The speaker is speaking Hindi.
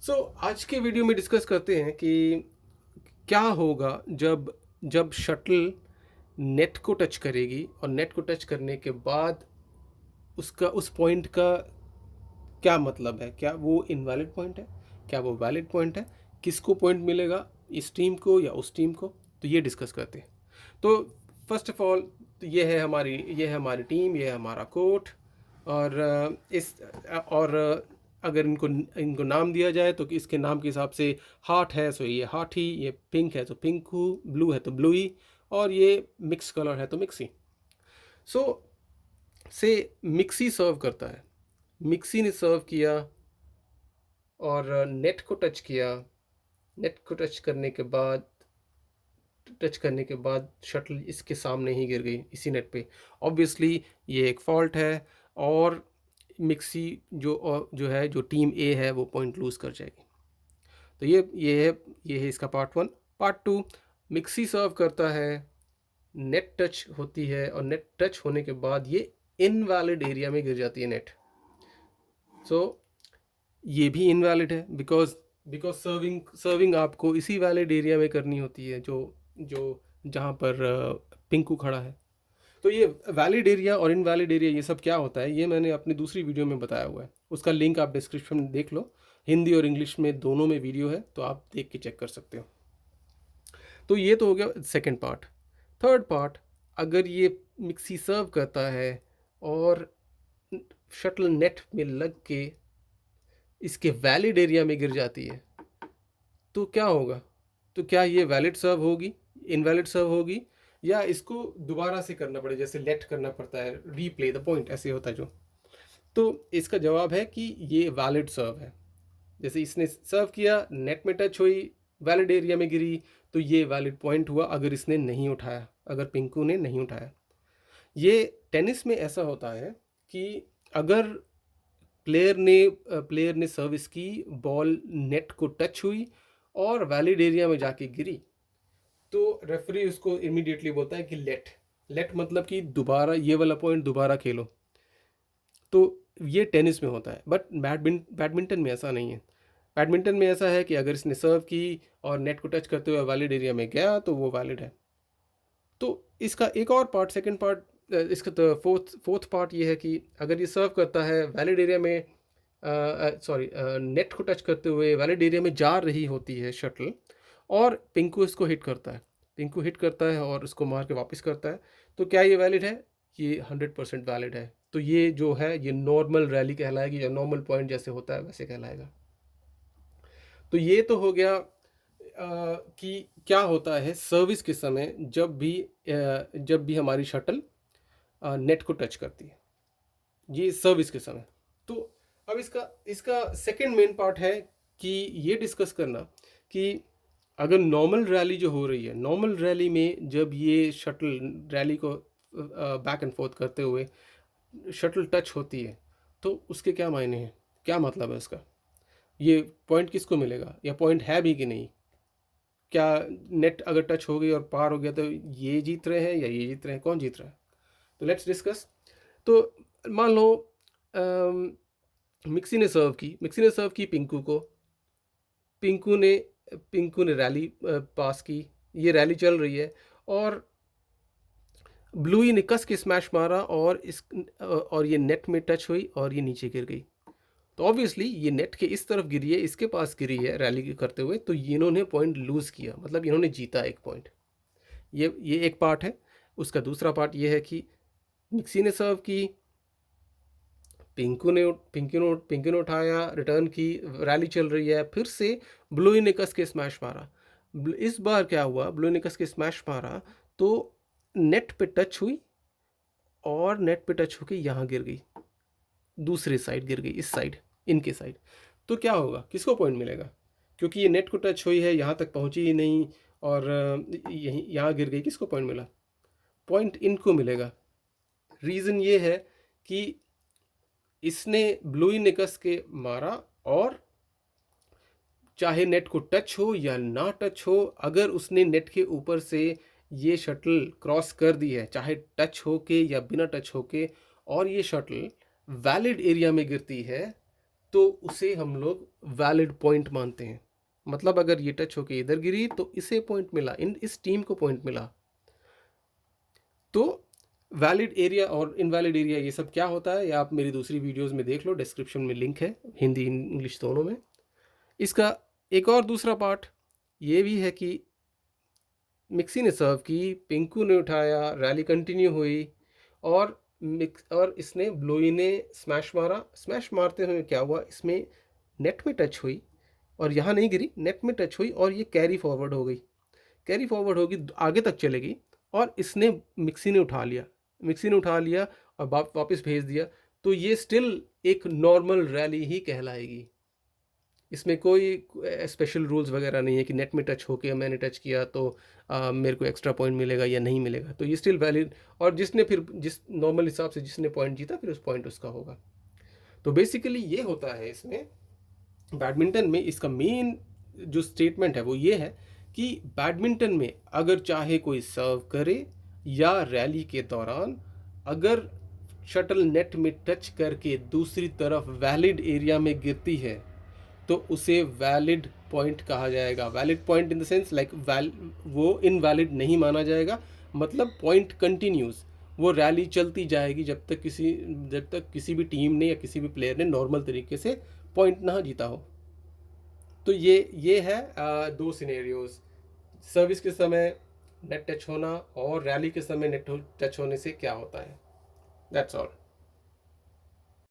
सो आज के वीडियो में डिस्कस करते हैं कि क्या होगा जब जब शटल नेट को टच करेगी और नेट को टच करने के बाद उसका उस पॉइंट का क्या मतलब है। क्या वो इनवैलिड पॉइंट है, क्या वो वैलिड पॉइंट है, किसको पॉइंट मिलेगा, इस टीम को या उस टीम को। तो ये डिस्कस करते हैं। तो फर्स्ट ऑफ ऑल ये है हमारी टीम, ये है हमारा कोर्ट। और अगर इनको इनको नाम दिया जाए तो कि इसके नाम के हिसाब से हार्ट है सो ये हार्ट ही, ये पिंक है तो पिंकू, ब्लू है तो ब्लू ही, और ये मिक्स कलर है तो मिक्सी। सो से मिक्सी सर्व करता है, मिक्सी ने सर्व किया और नेट को टच किया। नेट को टच करने के बाद शटल इसके सामने ही गिर गई इसी नेट पे। ऑब्वियसली ये एक फॉल्ट है और मिक्सी जो टीम ए है वो पॉइंट लूज कर जाएगी। तो ये है इसका part one. Part two, mixie serve करता है, नेट टच होती है और नेट टच होने के बाद ये इनवैलिड एरिया में गिर जाती है नेट। सो ये भी इनवैलिड है बिकॉज बिकॉज सर्विंग आपको इसी वैलिड एरिया में करनी होती है जो जो जहाँ पर पिंकू खड़ा है। तो ये वैलिड एरिया और इनवैलिड एरिया ये सब क्या होता है ये मैंने अपनी दूसरी वीडियो में बताया हुआ है, उसका लिंक आप डिस्क्रिप्शन में देख लो। हिंदी और इंग्लिश में दोनों में वीडियो है, तो आप देख के चेक कर सकते हो। तो ये तो हो गया सेकंड पार्ट। थर्ड पार्ट, अगर ये मिक्सी सर्व करता है और शटल नेट में लग के इसके वैलिड एरिया में गिर जाती है तो क्या होगा। तो क्या ये वैलिड सर्व होगी, इनवैलिड सर्व होगी, या इसको दोबारा से करना पड़े, जैसे लेट करना पड़ता है, रीप्ले द पॉइंट ऐसे होता है जो। तो इसका जवाब है कि ये वैलिड सर्व है। जैसे इसने सर्व किया, नेट में टच हुई, वैलिड एरिया में गिरी, तो ये वैलिड पॉइंट हुआ अगर इसने नहीं उठाया, अगर पिंकू ने नहीं उठाया। ये टेनिस में ऐसा होता है कि अगर प्लेयर ने सर्विस की, बॉल नेट को टच हुई और वैलिड एरिया में जाके गिरी, तो रेफरी उसको इमीडिएटली बोलता है कि लेट। लेट मतलब कि दोबारा ये वाला पॉइंट दोबारा खेलो। तो ये टेनिस में होता है, बट बैडमिंटन में ऐसा नहीं है। बैडमिंटन में ऐसा है कि अगर इसने सर्व की और नेट को टच करते हुए वैलिड एरिया में गया तो वो वैलिड है। तो इसका एक और पार्ट, सेकंड पार्ट, इसका तो फोर्थ पार्ट ये है कि अगर ये सर्व करता है वैलिड एरिया में, नेट को टच करते हुए वैलिड एरिया में जा रही होती है शटल, और पिंकू इसको हिट करता है, पिंकू हिट करता है और उसको मार के वापस करता है, तो क्या ये वैलिड है? ये 100% वैलिड है। तो ये जो है ये नॉर्मल रैली कहलाएगी, या नॉर्मल पॉइंट जैसे होता है वैसे कहलाएगा। तो ये तो हो गया कि क्या होता है सर्विस के समय जब भी हमारी शटल नेट को टच करती है, ये सर्विस के समय। तो अब इसका इसका सेकंड मेन पार्ट है कि ये डिस्कस करना कि अगर नॉर्मल रैली जो हो रही है, नॉर्मल रैली में जब ये शटल रैली को बैक एंड फोर्थ करते हुए शटल टच होती है तो उसके क्या मायने हैं, क्या मतलब है उसका, ये पॉइंट किसको मिलेगा, या पॉइंट है भी कि नहीं। क्या नेट अगर टच हो गई और पार हो गया तो ये जीत रहे हैं या ये जीत रहे हैं, कौन जीत रहा है? तो लेट्स डिस्कस। तो मान लो मिक्सी ने सर्व की पिंकू को, पिंकू ने पिंकू ने रैली पास की, ये रैली चल रही है और ब्लूई ने कस के स्मैश मारा और ये नेट में टच हुई और ये नीचे गिर गई। तो ऑब्वियसली ये नेट के इस तरफ गिरी है, इसके पास गिरी है रैली करते हुए, तो इन्होंने पॉइंट लूज़ किया, मतलब इन्होंने जीता एक पॉइंट। ये एक पार्ट है। उसका दूसरा पार्ट ये है कि मिक्सी ने सर्व की, पिंकू ने उठाया, रिटर्न की, रैली चल रही है, फिर से ब्लूई ने कस के स्मैश मारा। इस बार क्या हुआ, ब्लूई ने कस के स्मैश मारा तो नेट पे टच हुई और नेट पे टच होके यहाँ गिर गई, दूसरी साइड गिर गई, इस साइड, इनके साइड। तो क्या होगा, किसको पॉइंट मिलेगा? क्योंकि ये नेट को टच हुई है, यहाँ तक पहुँची ही नहीं और यहीं यहाँ गिर गई, किसको पॉइंट मिला? पॉइंट इनको मिलेगा। रीज़न ये है कि इसने ब्लूई ने कस के मारा, और चाहे नेट को टच हो या ना टच हो, अगर उसने नेट के ऊपर से ये शटल क्रॉस कर दी है, चाहे टच होके या बिना टच होके, और ये शटल वैलिड एरिया में गिरती है, तो उसे हम लोग वैलिड पॉइंट मानते हैं। मतलब अगर ये टच होके इधर गिरी तो इसे पॉइंट मिला, इस टीम को पॉइंट मिला। तो वैलिड एरिया और इनवैलिड एरिया ये सब क्या होता है, ये आप मेरी दूसरी वीडियोस में देख लो, डिस्क्रिप्शन में लिंक है, हिंदी इंग्लिश दोनों में। इसका एक और दूसरा पार्ट ये भी है कि मिक्सी ने सर्व की, पिंकू ने उठाया, रैली कंटिन्यू हुई और इसने ब्लोई ने स्मैश मारा। स्मैश मारते हुए क्या हुआ, इसमें नेट में टच हुई और यहाँ नहीं गिरी, नेट में टच हुई और ये कैरी फॉरवर्ड हो गई। कैरी फॉरवर्ड होगी, आगे तक चलेगी और इसने मिक्सी ने उठा लिया और वापस भेज दिया। तो ये स्टिल एक नॉर्मल रैली ही कहलाएगी। इसमें कोई स्पेशल रूल्स वगैरह नहीं है कि नेट में टच होके मैंने टच किया तो मेरे को एक्स्ट्रा पॉइंट मिलेगा या नहीं मिलेगा। तो ये स्टिल वैलिड, और जिसने फिर जिस नॉर्मल हिसाब से जिसने पॉइंट जीता फिर उस पॉइंट उसका होगा। तो बेसिकली ये होता है इसमें बैडमिंटन में। इसका मेन जो स्टेटमेंट है वो ये है कि बैडमिंटन में अगर चाहे कोई सर्व करे या रैली के दौरान अगर शटल नेट में टच करके दूसरी तरफ वैलिड एरिया में गिरती है तो उसे वैलिड पॉइंट कहा जाएगा। Valid point in the sense like वो इनवैलिड नहीं माना जाएगा। मतलब पॉइंट कंटिन्यूज, वो रैली चलती जाएगी जब तक किसी भी टीम ने या किसी भी प्लेयर ने नॉर्मल तरीके से पॉइंट ना जीता हो। तो ये है दो सिनेरियोज, सर्विस के समय नेट टच होना और रैली के समय नेट टच होने से क्या होता है। That's all.